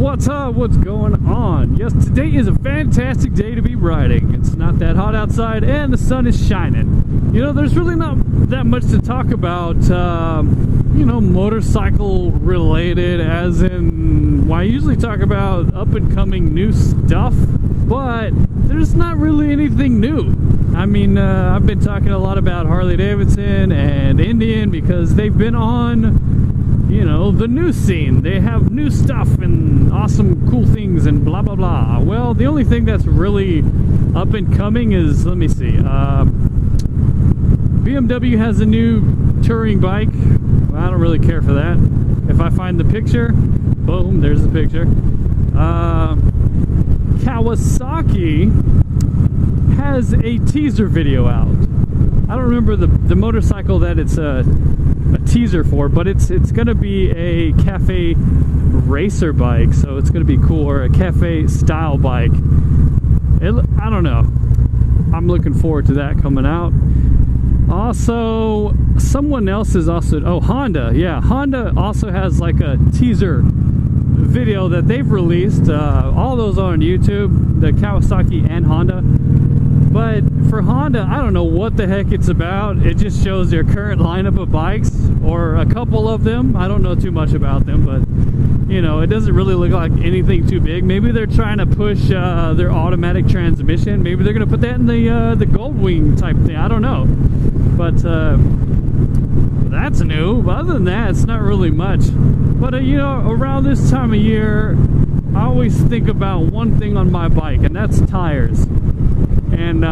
What's up? What's going on? Yes, today is a fantastic day to be riding. It's not that hot outside and the sun is shining. You know, there's really not that much to talk about, you know, motorcycle related, as in, well, I usually talk about up and coming new stuff, but there's not really anything new. I mean, I've been talking a lot about Harley Davidson and Indian because they've been on, you know, the new scene. They have new stuff and awesome cool things and blah blah blah. Well, the only thing that's really up and coming is, let me see, BMW has a new touring bike. Well, I don't really care for that. If I find the picture, boom, there's the picture. Kawasaki has a teaser video out. I don't remember the motorcycle that it's a teaser for, but it's gonna be a cafe racer bike, so it's gonna be cool, or a cafe style bike. I don't know. I'm looking forward to that coming out. Also, someone else is also, oh, Honda. Yeah, Honda also has like a teaser video that they've released. All those are on YouTube, the Kawasaki and Honda. But for Honda, I don't know what the heck it's about. It just shows their current lineup of bikes, or a couple of them. I don't know too much about them, but you know, it doesn't really look like anything too big. Maybe they're trying to push their automatic transmission. Maybe they're gonna put that in the Goldwing type thing. I don't know, but that's new. But other than that, it's not really much. But you know, around this time of year, I always think about one thing on my bike, and that's tires. And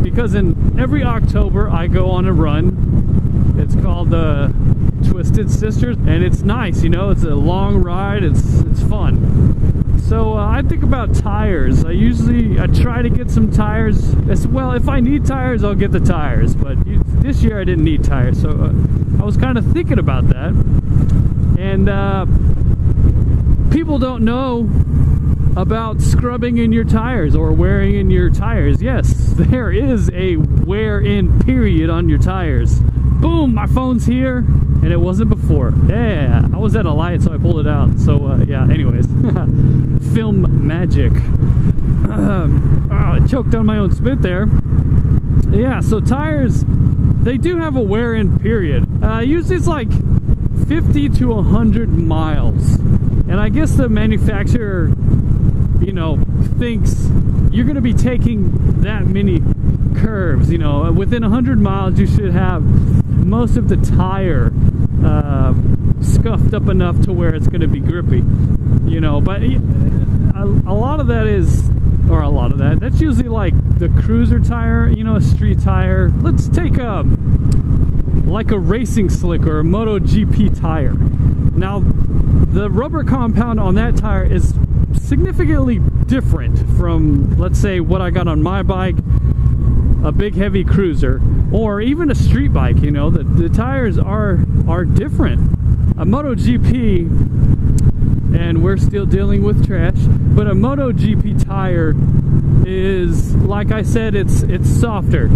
because in every October I go on a run. It's called the Twisted Sisters, and it's nice, you know, it's a long ride, it's fun. So I think about tires. I try to get some tires as well. If I need tires, I'll get the tires, but this year I didn't need tires, so I was kind of thinking about that. And people don't know about scrubbing in your tires or wearing in your tires. Yes, there is a wear in period on your tires. Boom, my phone's here, and it wasn't before. Yeah, I was at a light, so I pulled it out. So yeah, anyways, film magic. Oh, I choked on my own spit there. Yeah, so tires, they do have a wear in period. Usually it's like 50 to 100 miles. And I guess the manufacturer, you know, thinks you're going to be taking that many curves. You know, within 100 miles you should have most of the tire scuffed up enough to where it's going to be grippy, you know. But a lot of that is, or a lot of that, that's usually like the cruiser tire, you know, a street tire. Let's take like a racing slick or a MotoGP tire. Now the rubber compound on that tire is significantly different from, let's say, what I got on my bike, a big heavy cruiser, or even a street bike. You know, the tires are different. A MotoGP, and we're still dealing with trash, but a MotoGP tire is, like I said, it's softer.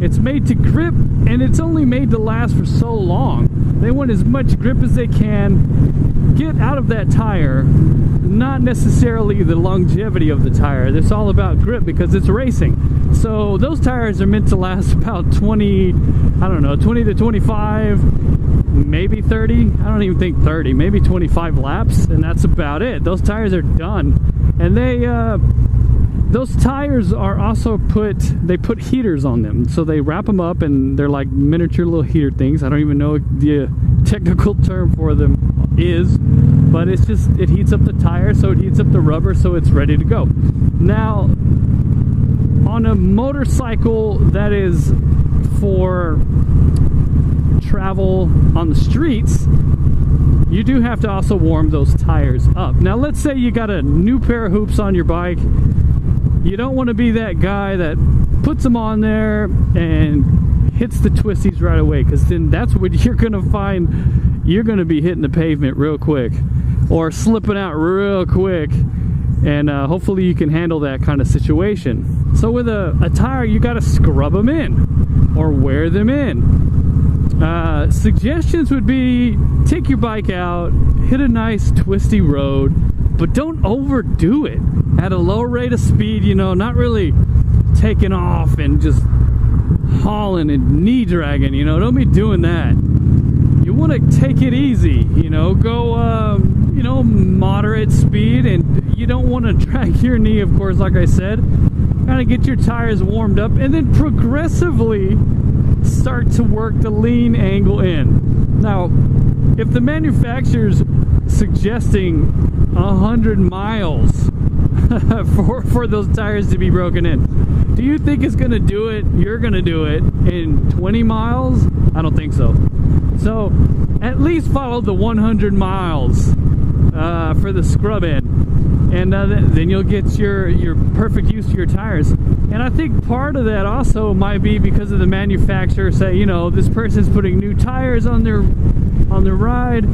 It's made to grip, and it's only made to last for so long. They want as much grip as they can get out of that tire, not necessarily the longevity of the tire. It's all about grip because it's racing. So those tires are meant to last about 20, I don't know, 20 to 25, maybe 30. I don't even think 30, maybe 25 laps, and that's about it. Those tires are done. And those tires are also they put heaters on them. So they wrap them up, and they're like miniature little heater things. I don't even know what the technical term for them is, but it's just, it heats up the tire, so it heats up the rubber, so it's ready to go. Now, on a motorcycle that is for travel on the streets, you do have to also warm those tires up. Now, let's say you got a new pair of hoops on your bike. You don't want to be that guy that puts them on there and hits the twisties right away, because then that's what you're going to find. You're going to be hitting the pavement real quick, or slipping out real quick, and hopefully you can handle that kind of situation. So with a tire, you got to scrub them in or wear them in. Suggestions would be, take your bike out, hit a nice twisty road, but don't overdo it at a low rate of speed, you know, not really taking off and just hauling and knee dragging, you know. Don't be doing that. You want to take it easy, you know, go you know, moderate speed, and you don't want to drag your knee, of course, like I said. Kind of get your tires warmed up and then progressively start to work the lean angle in. Now, if the manufacturer's suggesting 100 miles for those tires to be broken in, do you think it's gonna do it? You're gonna do it in 20 miles? I don't think so. So at least follow the 100 miles for the scrub in, and then you'll get your perfect use of your tires. And I think part of that also might be because of the manufacturer say, you know, this person's putting new tires on their ride,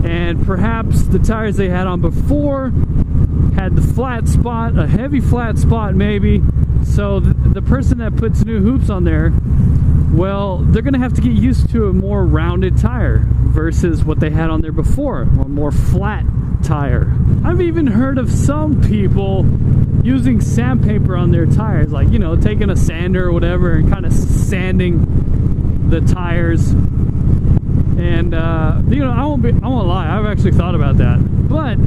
and perhaps the tires they had on before had the flat spot, a heavy flat spot maybe. So the person that puts new hoops on there, well, they're gonna have to get used to a more rounded tire versus what they had on there before, a more flat tire. I've even heard of some people using sandpaper on their tires, like, you know, taking a sander or whatever and kind of sanding the tires. And you know, I won't lie, I've actually thought about that, but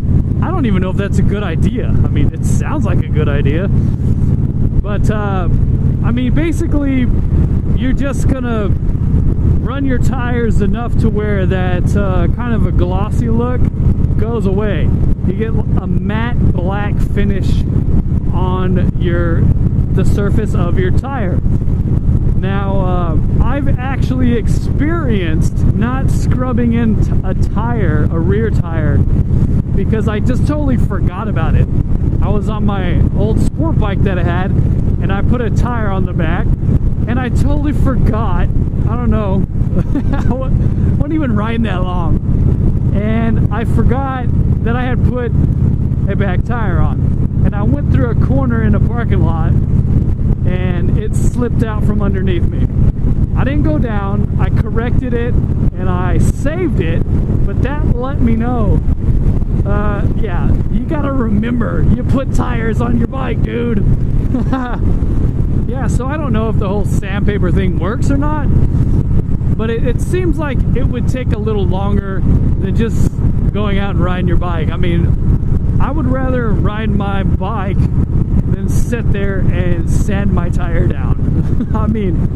I don't even know if that's a good idea. I mean, it sounds like a good idea, but I mean, basically you're just gonna run your tires enough to where that kind of a glossy look goes away. You get a matte black finish on the surface of your tire. Now, I've actually experienced not scrubbing in a tire, a rear tire, because I just totally forgot about it. I was on my old sport bike that I had, and I put a tire on the back, and I totally forgot. I don't know, I wasn't even riding that long, and I forgot that I had put a back tire on, and I went through a corner in a parking lot, and it slipped out from underneath me. I didn't go down, I corrected it, and I saved it, but that let me know, yeah, you gotta remember, you put tires on your bike, dude. Yeah, so I don't know if the whole sandpaper thing works or not, but it seems like it would take a little longer than just going out and riding your bike. I mean, I would rather ride my bike than sit there and sand my tire down. I mean,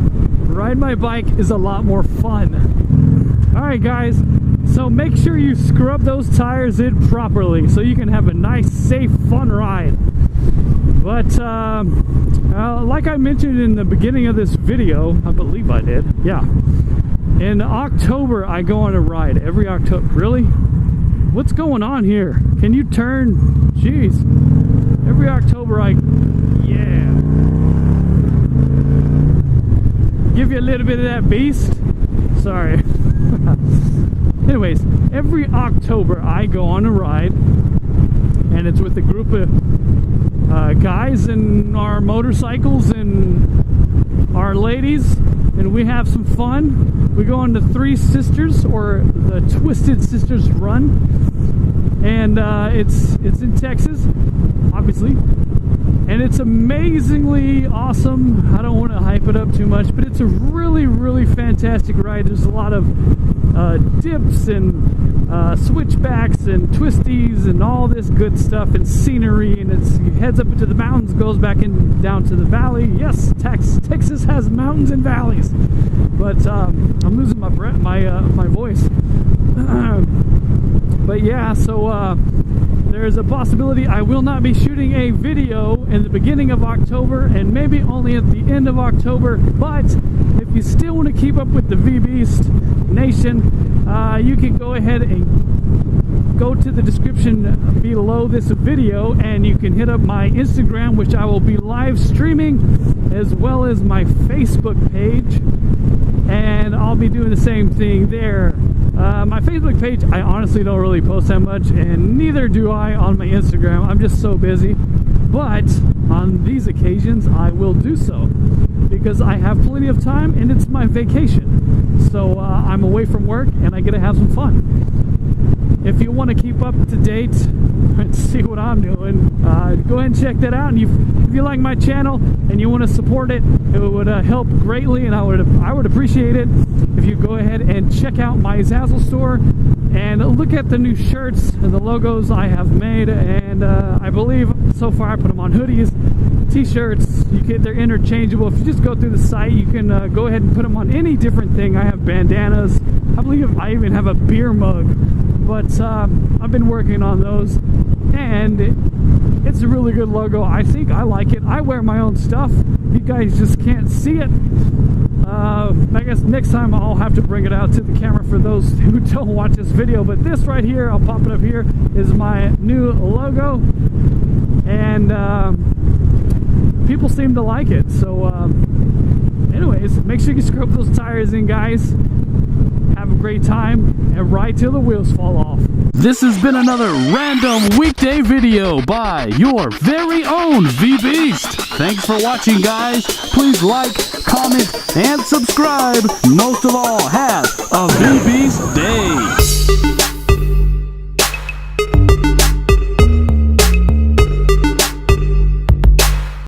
riding my bike is a lot more fun. Alright guys, so make sure you scrub those tires in properly so you can have a nice, safe, fun ride. But like I mentioned in the beginning of this video, I believe I did, yeah, in October I go on a ride every October. Really? What's going on here? Can you turn? Jeez. Every October yeah. Give you a little bit of that beast. Sorry. Anyways, every October I go on a ride, and it's with a group of guys and our motorcycles and our ladies, and we have some fun. We go on the Three Sisters, or the Twisted Sisters Run, and it's in Texas, obviously, and it's amazingly awesome. I don't want to hype it up too much, but it's a really, really fantastic ride. There's a lot of dips and switchbacks and twisties and all this good stuff, and scenery, and it heads up into the mountains, goes back in down to the valley. Yes, Texas has mountains and valleys, but I'm losing my breath, my voice. But yeah, so there's a possibility I will not be shooting a video in the beginning of October, and maybe only at the end of October. But if you still want to keep up with the Vbeast Nation, you can go ahead and go to the description below this video, and you can hit up my Instagram, which I will be live streaming, as well as my Facebook page, and I'll be doing the same thing there. My Facebook page, I honestly don't really post that much, and neither do I on my Instagram. I'm just so busy. But on these occasions, I will do so because I have plenty of time, and it's my vacation. So I'm away from work, and I get to have some fun. if you want to keep up to date and see what I'm doing, go ahead and check that out. And if you like my channel and you want to support it, it would help greatly, and I would appreciate it if you go ahead and check out my Zazzle store and look at the new shirts and the logos I have made. And I believe so far I put them on hoodies, t-shirts. They're interchangeable. If you just go through the site, you can go ahead and put them on any different thing. I have bandanas. I believe I even have a beer mug, but I've been working on those, and it's a really good logo. I think I like it. I wear my own stuff. You guys just can't see it. I guess next time I'll have to bring it out to the camera for those who don't watch this video. But this right here, I'll pop it up here, is my new logo, and people seem to like it. So anyways, make sure you scrub those tires in, guys. Have a great time and ride till the wheels fall off. This has been another random weekday video by your very own Vbeast. Thanks for watching, guys. Please like, comment, and subscribe. Most of all, have a Vbeast